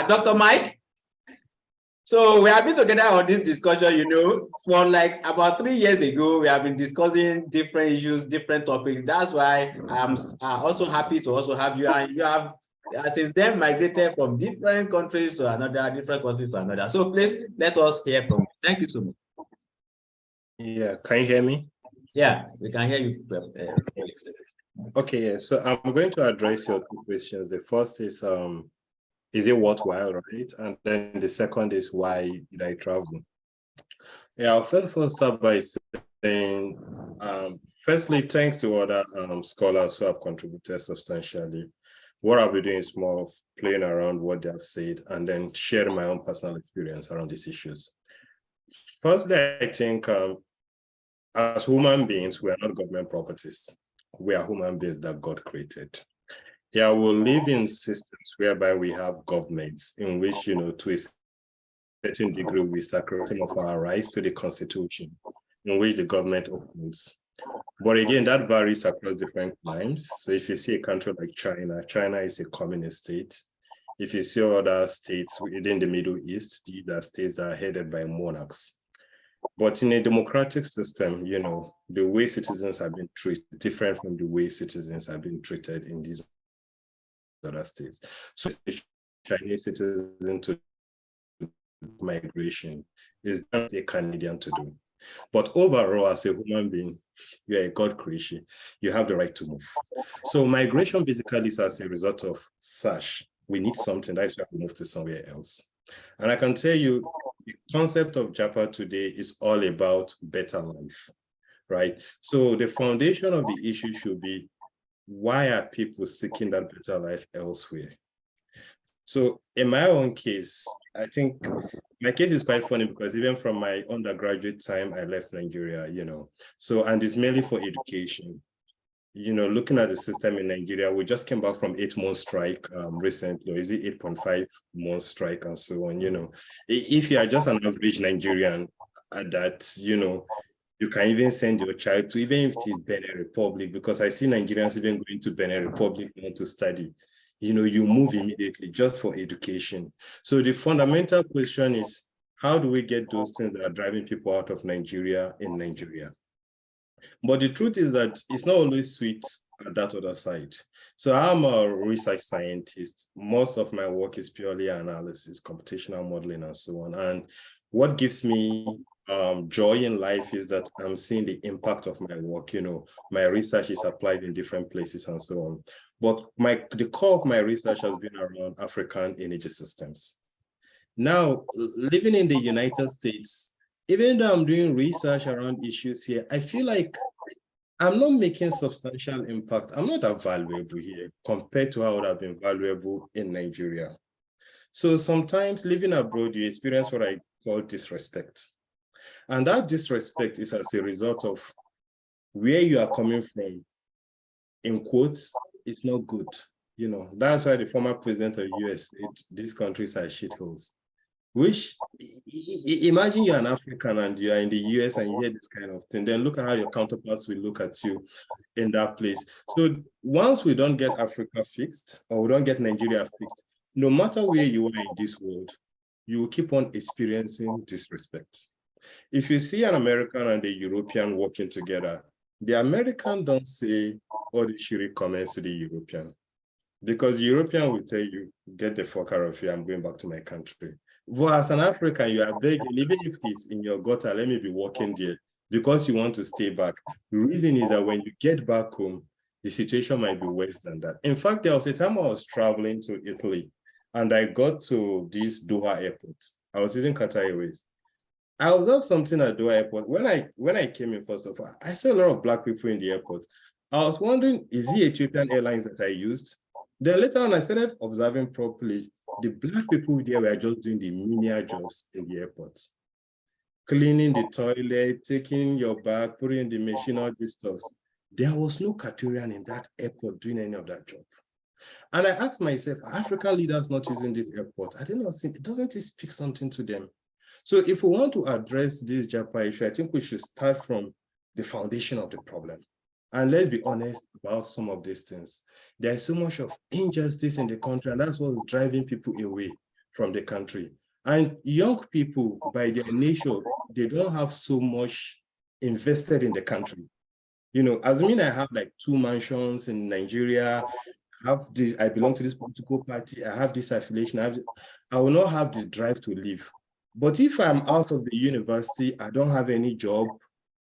Dr. Mike. So we have been together on this discussion, for like about 3 years ago, we have been discussing different issues, different topics. That's why I'm also happy to also have you. And you have, since then, migrated from different countries to another, So please let us hear from you. Thank you so much. Yeah, can you hear me? Yeah, we can hear you. Okay, yeah. So I'm going to address your two questions. The first is it worthwhile, right? And then the second is, why did I travel? Yeah, I'll first start by saying, firstly, thanks to other scholars who have contributed substantially. What I'll be doing is more of playing around what they have said and then sharing my own personal experience around these issues. Firstly, I think as human beings, we are not government properties. We are human beings that God created. Yeah, we'll live in systems whereby we have governments in which, to a certain degree, we sacrifice some of our rights to the Constitution, in which the government operates. But again, that varies across different times. So if you see a country like China, China is a communist state. If you see other states within the Middle East, these are states that are headed by monarchs. But in a democratic system, the way citizens have been treated is different from the way citizens have been treated in these other states. So Chinese citizen to migration is not a Canadian to do. But overall, as a human being, you're a God creation. You have the right to move. So migration basically is as a result of search. We need something, that's why we move to somewhere else. And I can tell you, the concept of Japa today is all about better life, right? So the foundation of the issue should be, why are people seeking that better life elsewhere? So in my own case, I think my case is quite funny because even from my undergraduate time, I left Nigeria, So, and it's mainly for education. Looking at the system in Nigeria, we just came back from 8-month strike recently, or is it 8.5-month strike and so on, If you are just an average Nigerian that, you can even send your child to, even if it is Benin Republic, because I see Nigerians even going to Benin Republic to study. You move immediately just for education. So the fundamental question is, how do we get those things that are driving people out of Nigeria in Nigeria? But the truth is that it's not always sweet at that other side. So I'm a research scientist. Most of my work is purely analysis, computational modeling, and so on. And what gives me joy in life is that I'm seeing the impact of my work. My research is applied in different places and so on. But the core of my research has been around African energy systems. Now, living in the United States, even though I'm doing research around issues here, I feel like I'm not making substantial impact. I'm not that valuable here compared to how I would have been valuable in Nigeria. So sometimes living abroad, you experience what I call disrespect. And that disrespect is as a result of where you are coming from. In quotes, it's not good. That's why the former president of the US said these countries are shitholes. Which, imagine you're an African and you're in the US and you hear this kind of thing, then look at how your counterparts will look at you in that place. So once we don't get Africa fixed, or we don't get Nigeria fixed, no matter where you are in this world, you will keep on experiencing disrespect. If you see an American and a European working together, the American don't say all the shitty comments to the European, because the European will tell you, get the fuck out of here, I'm going back to my country. But as an African, you are begging, even if it's in your gutter, let me be working there, because you want to stay back. The reason is that when you get back home, the situation might be worse than that. In fact, there was a time I was traveling to Italy and I got to this Doha airport. I was using Qatar Airways. I observed something at Doha airport. When I came in, first of all, I saw a lot of Black people in the airport. I was wondering, is it Ethiopian Airlines that I used? Then later on, I started observing properly. The Black people there were just doing the menial jobs in the airport. Cleaning the toilet, taking your bag, putting in the machine, all these stuff. There was no Equatorian in that airport doing any of that job. And I asked myself, are African leaders not using this airport? I did not think, doesn't it speak something to them? So if we want to address this Japa issue, I think we should start from the foundation of the problem. And let's be honest about some of these things. There's so much of injustice in the country, and that's what's driving people away from the country. And young people, by their nature, they don't have so much invested in the country. You know, assuming I have like 2 mansions in Nigeria, I belong to this political party, I have this affiliation, I will not have the drive to leave. But if I'm out of the university, I don't have any job,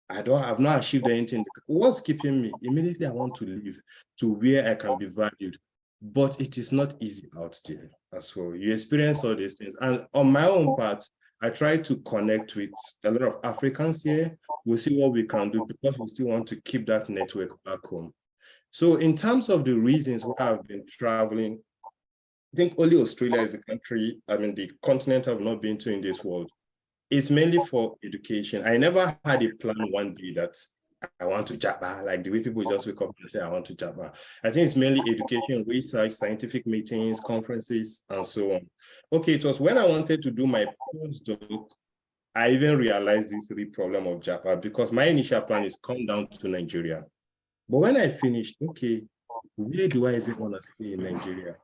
I've not achieved anything, what's keeping me? Immediately I want to leave to where I can be valued. But it is not easy out there as well. You experience all these things. And on my own part, I try to connect with a lot of Africans here. We'll see what we can do because we still want to keep that network back home. So in terms of the reasons why I've been traveling, I think only Australia is the country, the continent I've not been to in this world. It's mainly for education. I never had a plan one day that I want to Japa, like the way people just wake up and say, I want to Japa. I think it's mainly education, research, scientific meetings, conferences, and so on. Okay, it was when I wanted to do my postdoc, I even realized this real problem of Japa because my initial plan is come down to Nigeria. But when I finished, okay, where do I even want to stay in Nigeria?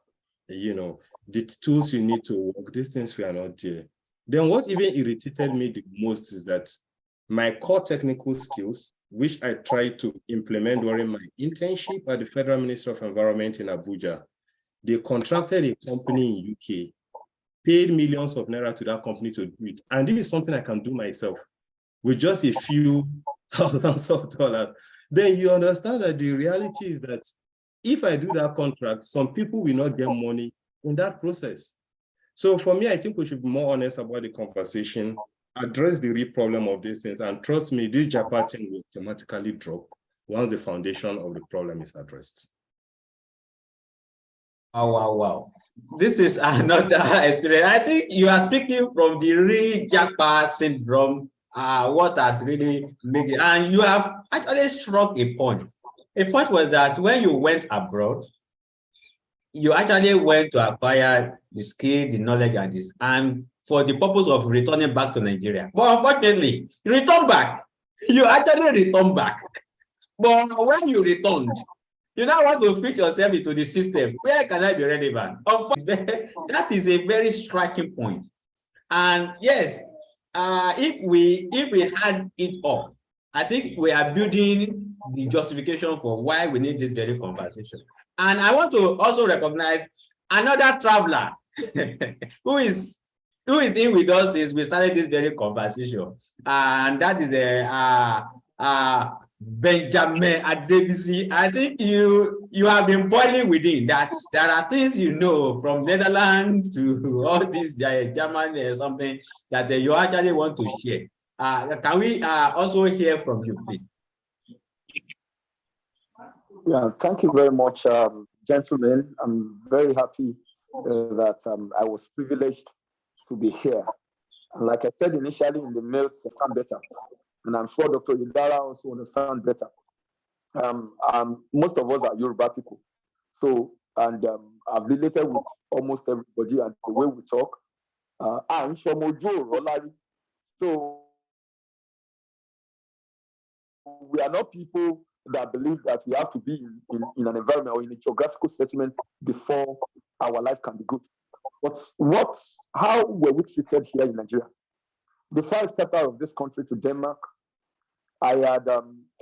You know, the tools you need to work, these things were not there. Then what even irritated me the most is that my core technical skills, which I tried to implement during my internship at the Federal Ministry of Environment in Abuja, they contracted a company in UK, paid millions of naira to that company to do it. And this is something I can do myself with just a few thousands of dollars. Then you understand that the reality is that if I do that contract, some people will not get money in that process. So for me, I think we should be more honest about the conversation, address the real problem of these things, and trust me, this Japa thing will automatically drop once the foundation of the problem is addressed. Wow. This is another experience. I think you are speaking from the real Japa syndrome, what has really made it. And you have actually struck a point. A point was that when you went abroad, you actually went to acquire the skill, the knowledge, and this, and for the purpose of returning back to Nigeria. But unfortunately, you return back. You actually return back. But when you returned, you now want to fit yourself into the system. Where can I be relevant? That is a very striking point. And yes, if we had it up, I think we are building the justification for why we need this very conversation. And I want to also recognize another traveler who is in with us since we started this very conversation, and that is Benjamin Adebisi. I think you have been boiling within that there are things you know from Netherlands to all this German or something that you actually want to share. Can we also hear from you, please? Yeah, thank you very much, gentlemen. I'm very happy that I was privileged to be here. And like I said initially in the mail, I understand better. And I'm sure Dr. Idara also understands better. Most of us are Yoruba people. So, and I've related with almost everybody and the way we talk. And Shomojo Rolari. So, we are not people that believe that we have to be in an environment or in a geographical settlement before our life can be good. But how were we treated here in Nigeria? Before I stepped out of this country to Denmark, I had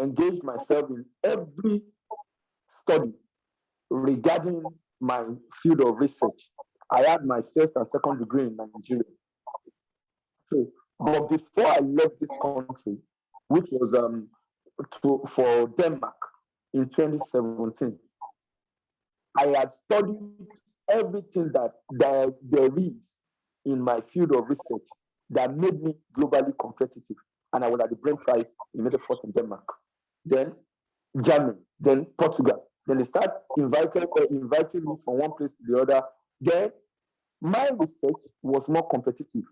engaged myself in every study regarding my field of research. I had my first and second degree in Nigeria. So, but before I left this country, which was for Denmark in 2017, I had studied everything that there is in my field of research that made me globally competitive. And I was at the Brain Prize in Medefort in Denmark. Then Germany, then Portugal. Then they start inviting me from one place to the other. Then my research was more competitive.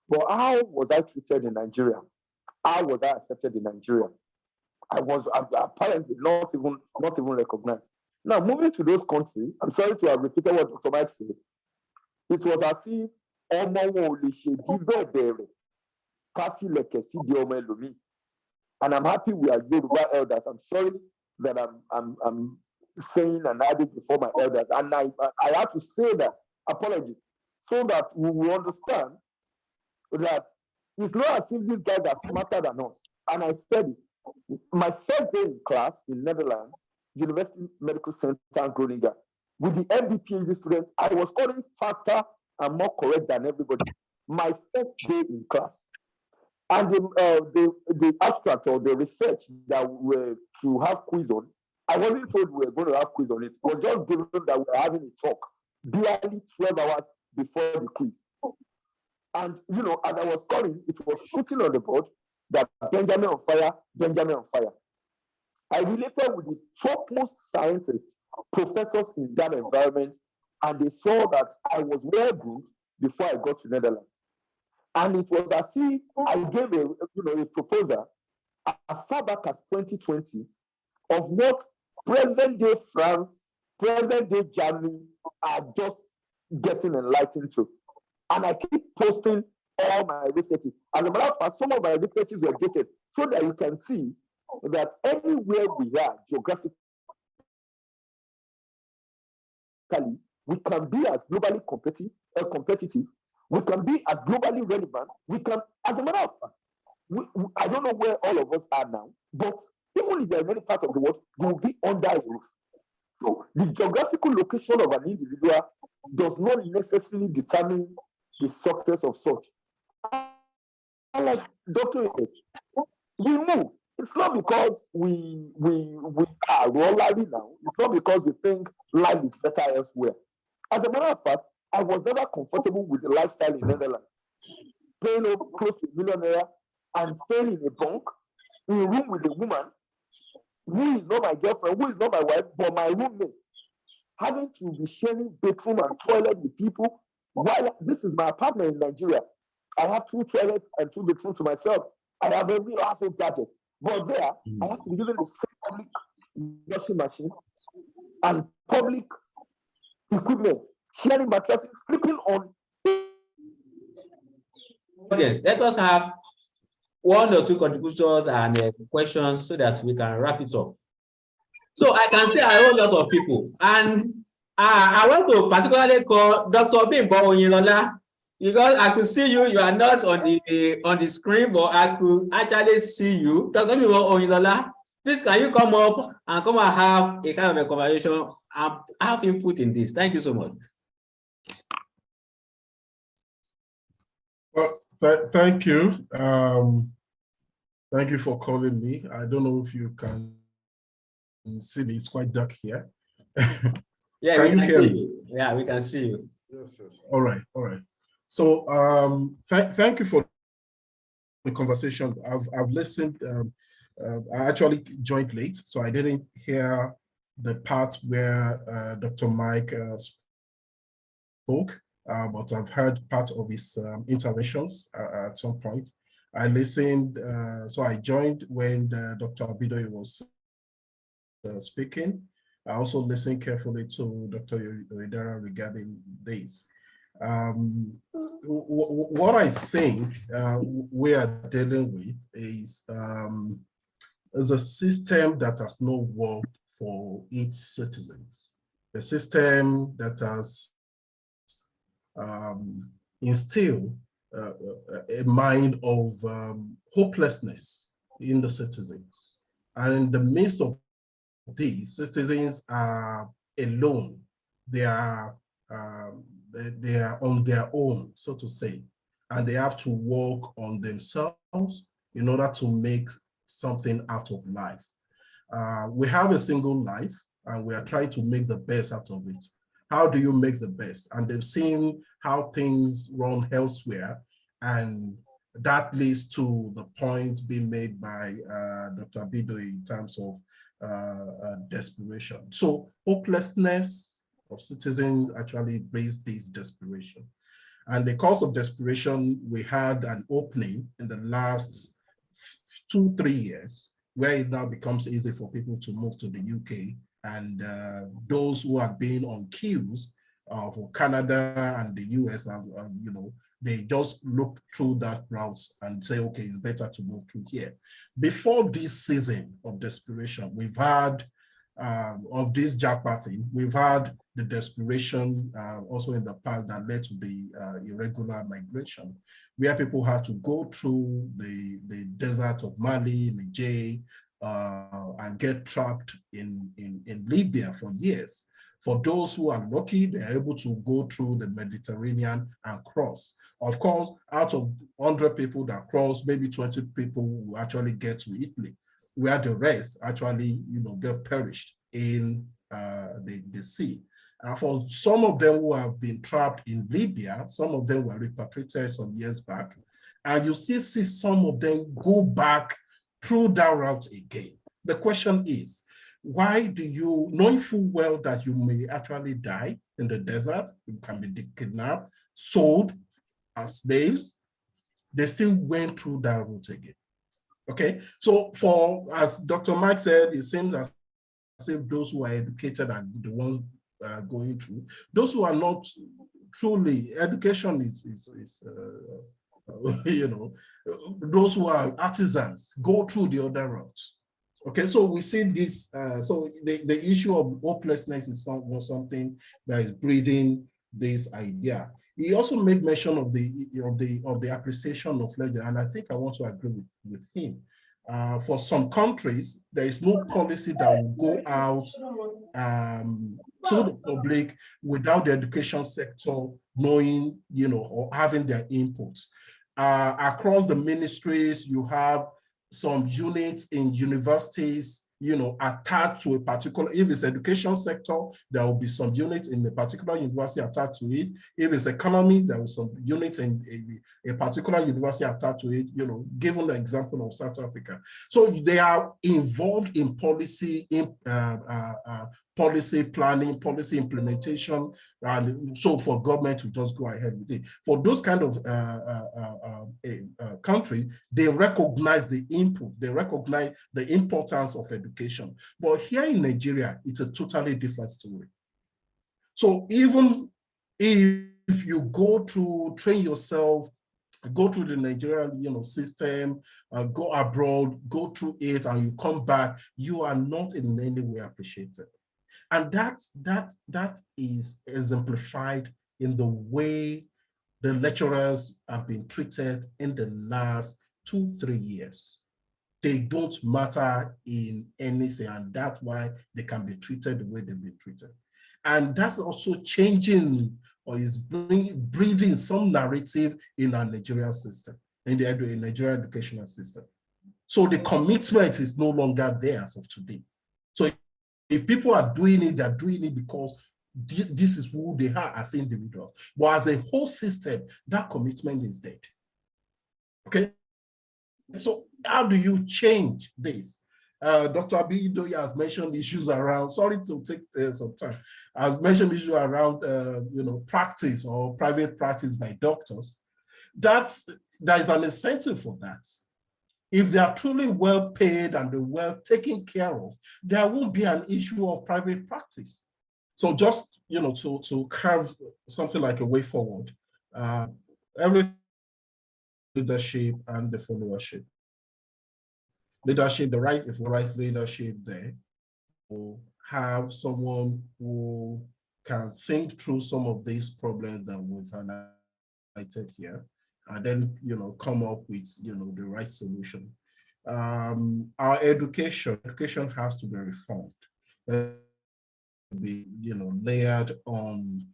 But how was I treated in Nigeria? How was I accepted in Nigeria? I was apparently not even recognized. Now, moving to those countries, I'm sorry to have repeated what Dr. Mike said. It was as if and I'm happy we are Yoruba elders. I'm sorry that I'm saying and adding before my elders. And I have to say that, apologies. so that we will understand that it's not as if these guys are smarter than us. And I said it. My first day in class in Netherlands, University Medical Center Groningen, with the MD PhD students, I was scoring faster and more correct than everybody. My first day in class. And the abstract or the research that we were to have quiz on, I wasn't told we were going to have quiz on it. It was just given that we were having a talk barely 12 hours before the quiz. And, you know, as I was calling, it was shooting on the board that Benjamin on fire, Benjamin on fire. I related with the topmost scientists, professors in that environment, and they saw that I was well groomed before I got to Netherlands. And it was as if I gave a proposal as far back as 2020 of what present day France, present day Germany are just getting enlightened to. And I keep posting all my researches. As a matter of fact, some of my researches were dated so that you can see that anywhere we are geographically, we can be as globally competitive, we can be as globally relevant, we can, as a matter of fact, I don't know where all of us are now, but even if they're in any part of the world, they will be under a roof. So the geographical location of an individual does not necessarily determine the success of such. And like Dr. said, we move. It's not because we are rolling now. It's not because we think life is better elsewhere. As a matter of fact, I was never comfortable with the lifestyle in Netherlands. Paying close to $1 million and staying in a bunk, in a room with a woman who is not my girlfriend, who is not my wife, but my roommate. Having to be sharing bedroom and toilet with people. While this is my apartment in Nigeria, I have 2 toilets and 2 bedrooms to myself. I have every household gadget. But there, I have to be using the same public washing machine and public equipment, sharing mattresses, sleeping on. Yes, let us have 1 or 2 contributions and questions so that we can wrap it up. So I can see a whole lot of people, and I want to particularly call Dr. Bimbo Oyinlola, because I could see you. You are not on the screen, but I could actually see you. Dr. Bimbo Oyinlola, please can you come up and have a kind of a conversation and have input in this? Thank you so much. Well, thank you. Thank you for calling me. I don't know if you can see me. It's quite dark here. Yeah, can you hear me? You. Yeah, we can see you. Yes. All right. So thank you for the conversation. I've listened. I actually joined late, so I didn't hear the part where Dr. Mike spoke, but I've heard part of his interventions at some point. I listened, so I joined when Dr. Abidoye was speaking. I also listened carefully to Dr. Oedara regarding this. What I think we are dealing with is a system that has not worked for its citizens, a system that has instilled a mind of hopelessness in the citizens. And in the midst of these, citizens are alone. They are on their own, so to say, and they have to work on themselves in order to make something out of life. We have a single life, and we are trying to make the best out of it. How do you make the best? And they've seen how things run elsewhere, and that leads to the point being made by Dr. Abidoye in terms of desperation. So hopelessness of citizens actually brings this desperation. And because of desperation, we had an opening in the last 2-3 years where it now becomes easy for people to move to the UK. And those who have been on queues for Canada and the US, they just look through that route and say, okay, it's better to move through here. Before this season of desperation, we've had of this Japa thing. We've had the desperation also in the past that led to the irregular migration, where people had to go through the desert of Mali, Niger, and get trapped in Libya for years. For those who are lucky, they're able to go through the Mediterranean and cross. Of course, out of 100 people that cross, maybe 20 people will actually get to Italy, where the rest actually, get perished in the sea. For some of them who have been trapped in Libya, some of them were repatriated some years back, and you see some of them go back through that route again. The question is, why do you, knowing full well that you may actually die in the desert, you can be kidnapped, sold as slaves, they still went through that route again? Okay, so as Dr. Mike said, it seems as if those who are educated are the ones going through. Those who are not truly, education is those who are artisans go through the other routes. Okay, so we see this. So the issue of hopelessness is something that is breeding this idea. He also made mention of the appreciation of leisure, and I think I want to agree with him. For some countries, there is no policy that will go out to the public without the education sector knowing, or having their inputs. Across the ministries, you have some units in universities, attached to a particular, if it's education sector, there will be some units in a particular university attached to it. If it's economy, there will be some units in a particular university attached to it, given the example of South Africa. So they are involved in policy, policy planning, policy implementation, and so for government to just go ahead with it. For those kind of country, they recognize the input, they recognize the importance of education. But here in Nigeria, it's a totally different story. So even if you go to train yourself, go through the Nigerian system, go abroad, go through it, and you come back, you are not in any way appreciated. And that is exemplified in the way the lecturers have been treated in the last 2-3 years. They don't matter in anything, and that's why they can be treated the way they've been treated. And that's also changing, or is breeding some narrative in our Nigerian system, in the Nigerian educational system. So the commitment is no longer there as of today. So if people are doing it, they're doing it because this is who they are as individuals. But as a whole system, that commitment is dead. Okay? So how do you change this? Dr. Abiyidoye has mentioned issues around, sorry to take some time, has mentioned issues around practice or private practice by doctors. There is an incentive for that. If they are truly well paid and they're well taken care of, there won't be an issue of private practice. So just, to carve something like a way forward, every leadership and the followership. Leadership, the right leadership there, will have someone who can think through some of these problems that we've highlighted here, and then come up with the right solution. Our education has to be reformed, be layered on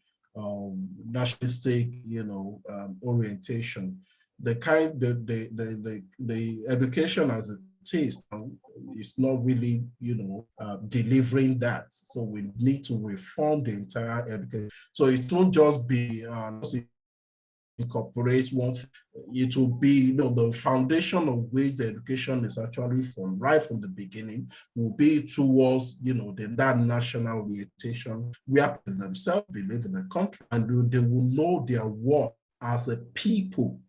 nationalistic orientation. The education as it is not really delivering that. So we need to reform the entire education. So it won't just be incorporate one. It will be the foundation of which the education is actually right from the beginning will be towards that national orientation where people themselves believe in the country and they will know their worth as a people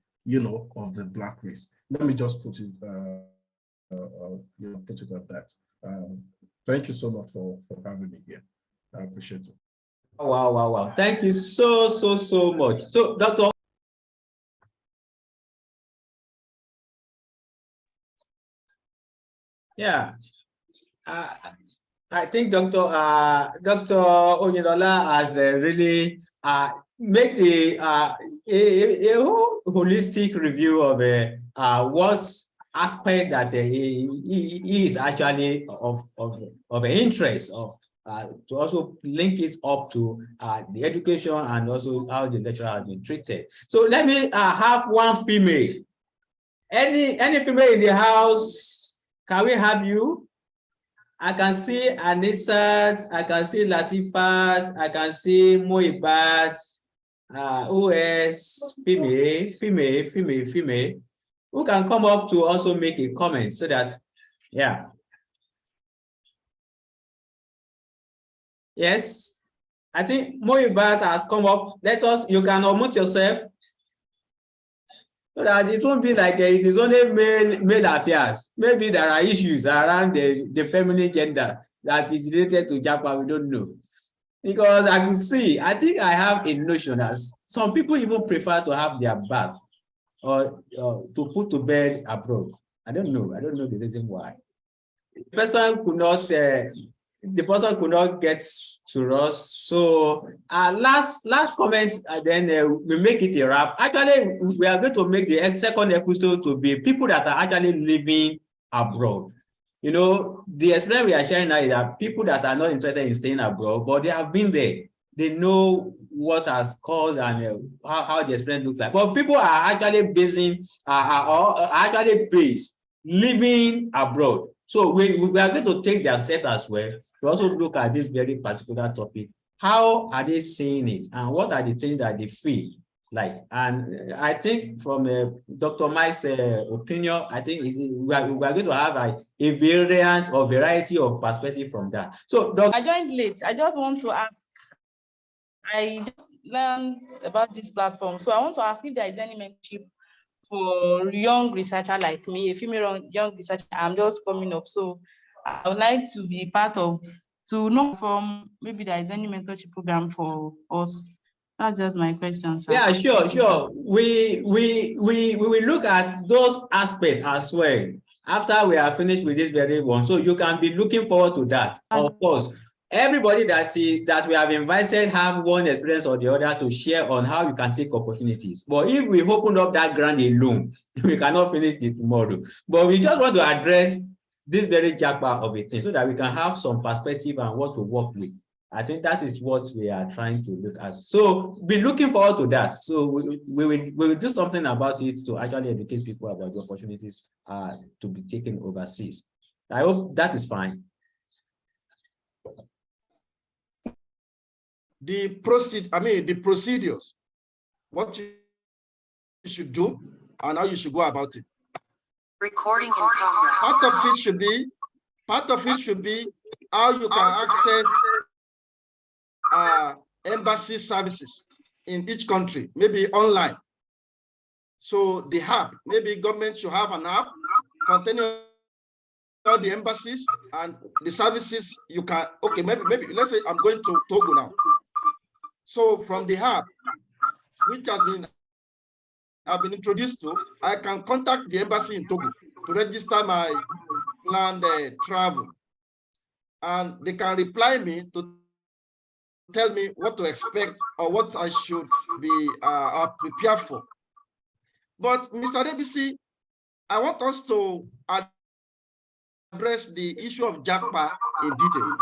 of the Black race. Let me just put it put it at that. Thank you so much for having me here. I appreciate it. Wow. Thank you so much. So Dr. Yeah. I think Dr. Oyinlola has really made a whole holistic review of what aspect that he is actually of an interest of, to also link it up to the education and also how the lecturer has been treated. So let me have one female. Any female in the house, can we have you? I can see Anisat, I can see Latifat, I can see Moibat, who is female, who can come up to also make a comment so that, yeah. Yes, I think Moibat has come up. You can unmute yourself so that it won't be like it is only male affairs. Maybe there are issues around the feminine gender that is related to Japa, we don't know. Because I could see, I think I have a notion that some people even prefer to have their bath or to put to bed abroad. I don't know the reason why. The person could not get to us. So last comment, then we make it a wrap. Actually, we are going to make the second episode to be people that are actually living abroad. You know, the experience we are sharing now is that people that are not interested in staying abroad, but they have been there. They know what has caused and how the experience looks like. But people are actually based living abroad. So we are going to take their set as well to also look at this very particular topic. How are they seeing it, and what are the things that they feel like? And I think from Dr. Mike's opinion, I think we are going to have a variant or variety of perspective from that. So, I joined late. I just want to ask. I just learned about this platform, so I want to ask if there is any mentorship for young researcher like me, a female young researcher. I'm just coming up, so I would like to be part of, to know from, maybe there is any mentorship program for us. That's just my question, sir. Yeah, sure. We will look at those aspects as well after we are finished with this very one. So you can be looking forward to that. Of course, everybody that we have invited have one experience or the other to share on how you can take opportunities. But if we open up that ground alone, we cannot finish it tomorrow. But we just want to address this very Japa of a thing so that we can have some perspective and what to work with. I think that is what we are trying to look at. So be looking forward to that. So we will do something about it to actually educate people about the opportunities to be taken overseas. I hope that is fine. The procedures, what you should do and how you should go about it. Recording in progress. Part of it should be how you can access embassy services in each country, maybe online. So the app, maybe government should have an app containing all the embassies and the services you can, okay, maybe let's say I'm going to Togo now. So from the app, which I've been introduced to, I can contact the embassy in Togo to register my planned travel. And they can reply me to tell me what to expect or what I should be prepared for. But Mr. Debisi, I want us to address the issue of Japa in detail,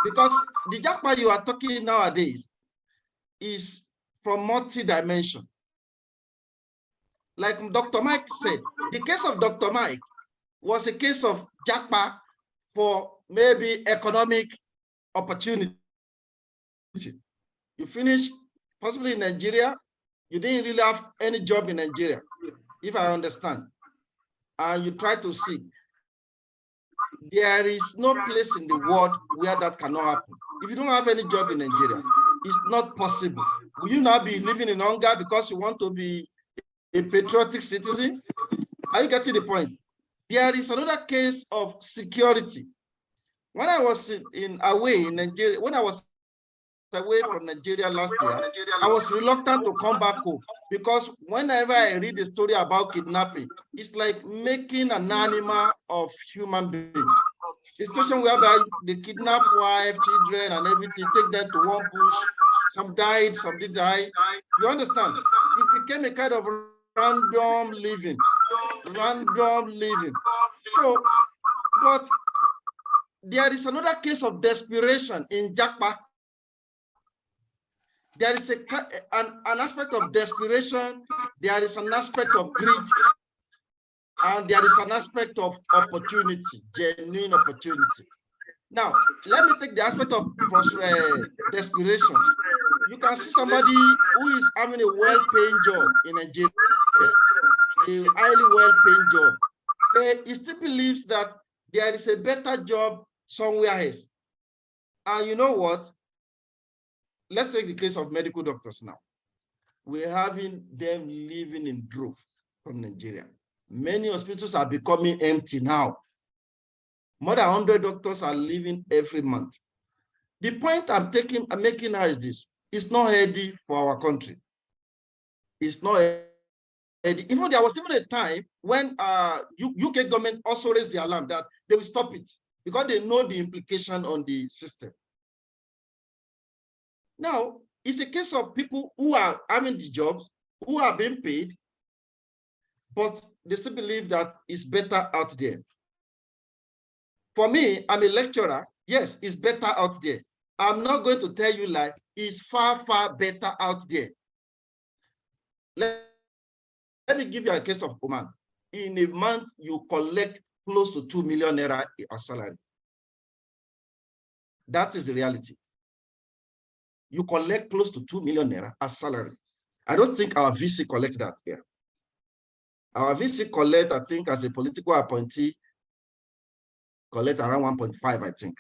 because the Japa you are talking nowadays is from multi-dimension. Like Dr. Mike said, the case of Dr. Mike was a case of Japa for maybe economic opportunity. You finish possibly in Nigeria, you didn't really have any job in Nigeria, if I understand, and you try to see. There is no place in the world where that cannot happen. If you don't have any job in Nigeria, it's not possible. Will you now be living in hunger because you want to be a patriotic citizen? Are you getting the point? There is another case of security. When I was away in Nigeria, when I was away from Nigeria last year, I was reluctant to come back home because whenever I read the story about kidnapping, it's like making an animal of human being. a situation whereby they kidnap wife, children, and everything, take them to one bush. Some died, some did die. You understand? It became a kind of random living. So, but there is another case of desperation in Japa. There is an aspect of desperation, there is an aspect of greed, and there is an aspect of opportunity, genuine opportunity. Now, let me take the aspect of desperation. You can see somebody who is having a well-paying job in Nigeria, a highly well-paying job. He still believes that there is a better job somewhere else. And you know what? Let's take the case of medical doctors now. We're having them living in drove from Nigeria. Many hospitals are becoming empty now. More than 100 doctors are leaving every month. The point I'm making now is this: it's not healthy for our country. It's not healthy. Even there was even a time when UK government also raised the alarm that they will stop it because they know the implication on the system. Now, it's a case of people who are having the jobs, who are being paid, but they still believe that it's better out there. For me, I'm a lecturer. Yes, it's better out there. I'm not going to tell you like it's far, far better out there. Let me give you a case of Oman. In a month, you collect close to 2 million naira as salary. That is the reality. You collect close to 2 million naira as salary. I don't think our VC collects that here. Our VC collect, I think, as a political appointee, collect around 1.5, I think.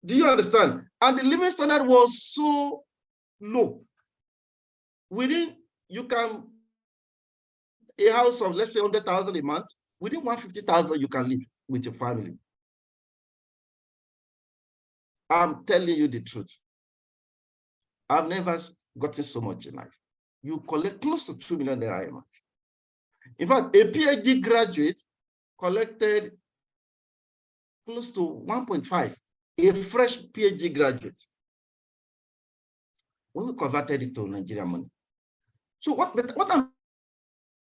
Do you understand? And the living standard was so low. Within, you can, a house of, let's say, 100,000 a month, within 150,000, you can live with your family. I'm telling you the truth. I've never gotten so much in life. You collect close to 2 million naira a month. In fact, a PhD graduate collected close to 1.5, a fresh PhD graduate, when we converted it to Nigerian money. So what I'm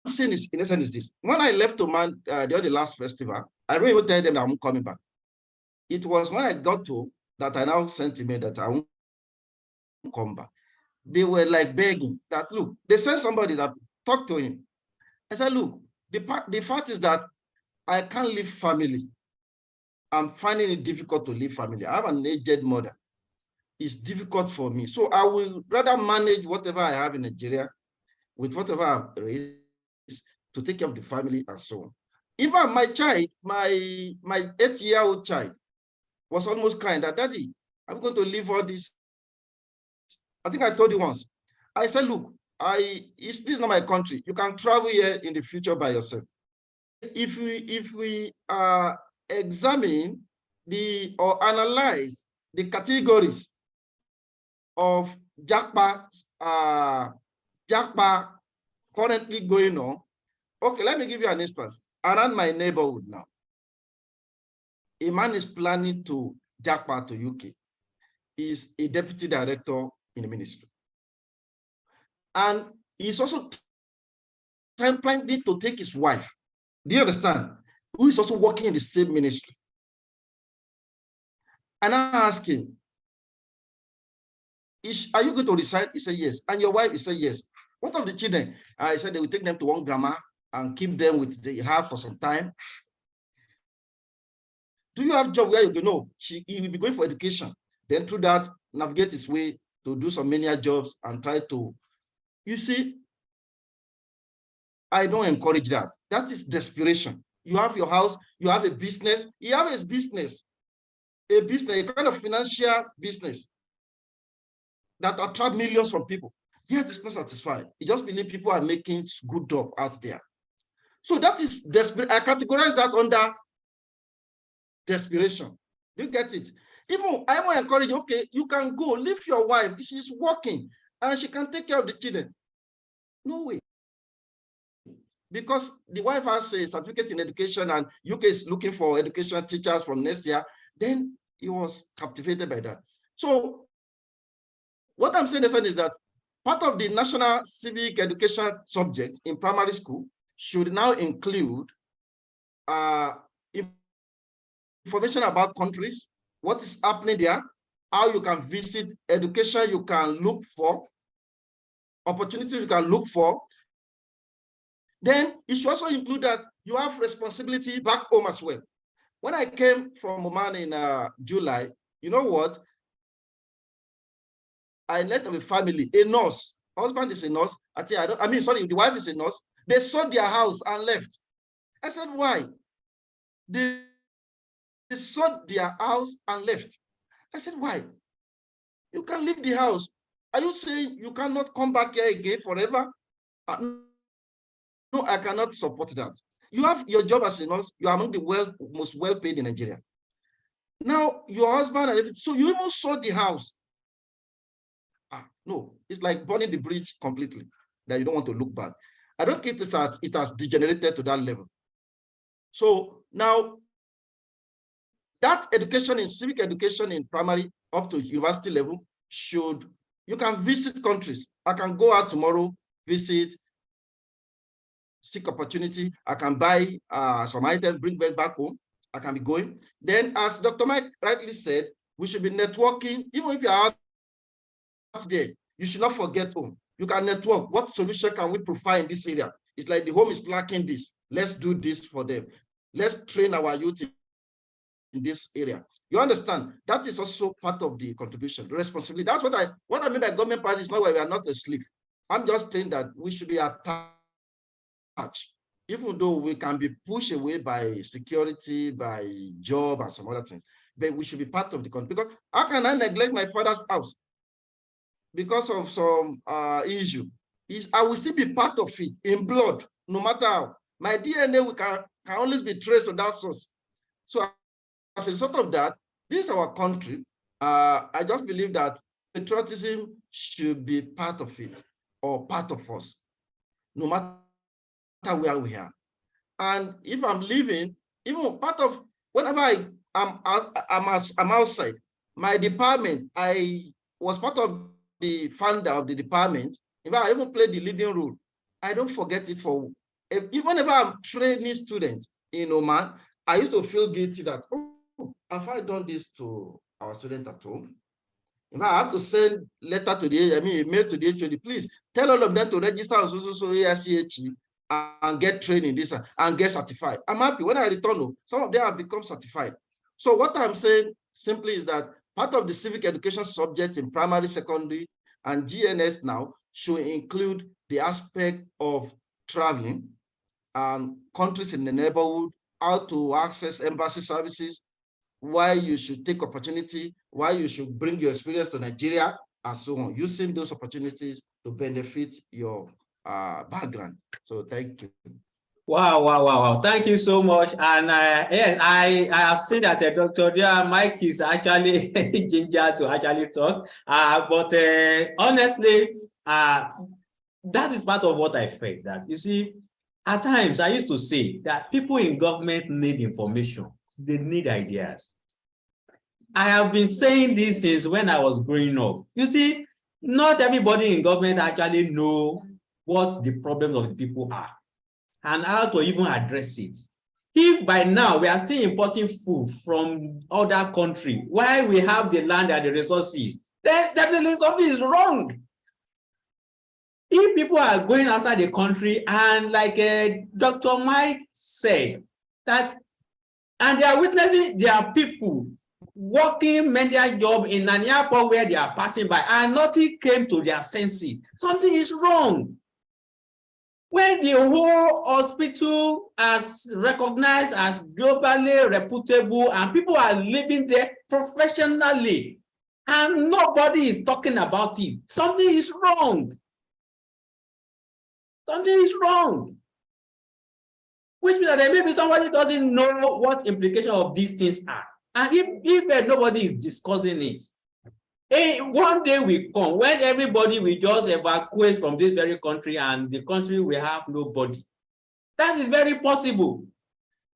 saying is, in essence, is this. When I left Oman during the last festival, I didn't even tell them that I'm coming back. It was when I got home that I now sent email that I won't come back. They were like begging that, look, they sent somebody that talked to him. I said, look, the fact is that I can't leave family. I'm finding it difficult to leave family. I have an aged mother. It's difficult for me. So I will rather manage whatever I have in Nigeria with whatever I've raised to take care of the family and so on. Even my child, my 8-year-old child was almost crying that, Daddy, I'm going to leave all this. I think I told you once. I said, look, this is not my country. You can travel here in the future by yourself. If we examine or analyze the categories of Japa currently going on. Okay, let me give you an instance. Around my neighborhood now, a man is planning to Japa to UK. He's a deputy director in the ministry. And he's also planning to take his wife. Do you understand? Who is also working in the same ministry. And I asked him, are you going to resign? He said, yes. And your wife? He said, yes. What of the children? I said they will take them to one grandma and keep them with the house for some time. Do you have a job where you go? No, he will be going for education. Then through that, navigate his way to do some menial jobs and try to, you see, I don't encourage that. That is desperation. You have your house, you have a business, he has his business, a kind of financial business that attract millions from people. Yet it's not satisfied. He just believes people are making good job out there. So that is desperate. I categorize that under desperation. You get it? Even I will encourage you, okay, you can go, leave your wife. She's working and she can take care of the children. No way. because the wife has a certificate in education and UK is looking for education teachers from next year, then he was captivated by that. So what I'm saying is that part of the national civic education subject in primary school should now include information about countries, what is happening there, how you can visit, education you can look for, opportunities you can look for. Then it should also include that you have responsibility back home as well. When I came from Oman in July, you know what? I left a family, a nurse. Husband is a nurse. The wife is a nurse. They sold their house and left. I said, why? They sold their house and left. I said, why? You can leave the house. Are you saying you cannot come back here again forever? No, I cannot support that. You have your job as a nurse. You are among the most well-paid in Nigeria. Now, your husband and everything. So you even sold the house. No, it's like burning the bridge completely, that you don't want to look back. I don't think it has degenerated to that level. So now, that education in civic education in primary up to university level you can visit countries. I can go out tomorrow, visit, seek opportunity. I can buy some items, bring back home. I can be going. Then, as Dr. Mike rightly said, we should be networking. Even if you are out there, you should not forget home. You can network. What solution can we provide in this area? It's like the home is lacking this. Let's do this for them. Let's train our youth in this area. You understand? That is also part of the contribution, the responsibility. That's what I mean by government party is not where we are not a slave. I'm just saying that we should be attached, even though we can be pushed away by security, by job and some other things, but we should be part of the country. Because how can I neglect my father's house because of some issue? I will still be part of it in blood, no matter how. My DNA can always be traced to that source. So as a result of that, this is our country. I just believe that patriotism should be part of it or part of us, no matter where we are. And if I'm leaving, even part of whenever I'm outside my department, I was part of the founder of the department. If I even played the leading role, I don't forget it for even whenever I'm training students in Oman, I used to feel guilty that, oh, have I done this to our students at home? If I have to send letter to a mail to the HOD, please tell all of them to register on ASCHE and get training this and get certified. I'm happy when I return, some of them have become certified. So what I'm saying simply is that part of the civic education subject in primary, secondary, and GNS now should include the aspect of traveling and countries in the neighborhood, how to access embassy services, why you should take opportunity, why you should bring your experience to Nigeria, and so on, using those opportunities to benefit your background. So thank you. Wow. Thank you so much. And yes, I have seen that Dr. Mike is actually ginger to actually talk. But honestly, that is part of what I felt. That, you see, at times I used to say that people in government need information. They need ideas. I have been saying this since when I was growing up. You see, not everybody in government actually know what the problems of the people are and how to even address it. If by now we are still importing food from other countries, while we have the land and the resources, then definitely something is wrong. If people are going outside the country and like Dr. Mike said, that, and they are witnessing their people working menial job in an airport where they are passing by and nothing came to their senses, something is wrong. When the whole hospital is recognized as globally reputable and people are living there professionally and nobody is talking about it, something is wrong. Something is wrong. Which means that maybe somebody doesn't know what implication of these things are. And if nobody is discussing it, one day will come when everybody will just evacuate from this very country and the country will have nobody. That is very possible.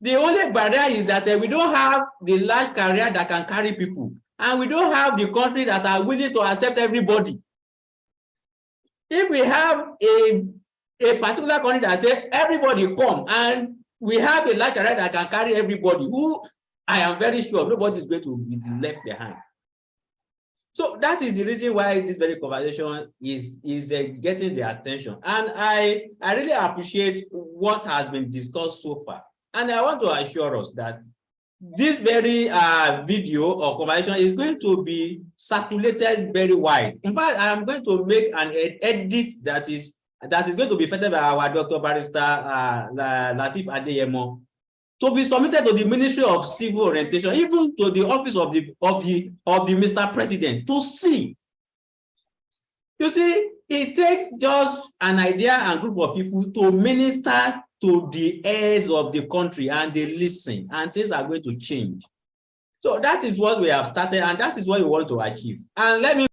The only barrier is that we don't have the large career that can carry people, and we don't have the country that are willing to accept everybody. If we have a particular country that says everybody come, and we have a large career that can carry everybody, who I am very sure nobody is going to be left behind. So that is the reason why this very conversation is getting the attention. And I really appreciate what has been discussed so far. And I want to assure us that this very video or conversation is going to be circulated very wide. In fact, I am going to make an edit that is going to be fed by our Dr. Barrister Lateef Adeyemo, to be submitted to the Ministry of Civil Orientation, even to the office of the Mr. President, to see. You see, it takes just an idea and group of people to minister to the heirs of the country, and they listen, and things are going to change. So that is what we have started, and that is what we want to achieve. And let me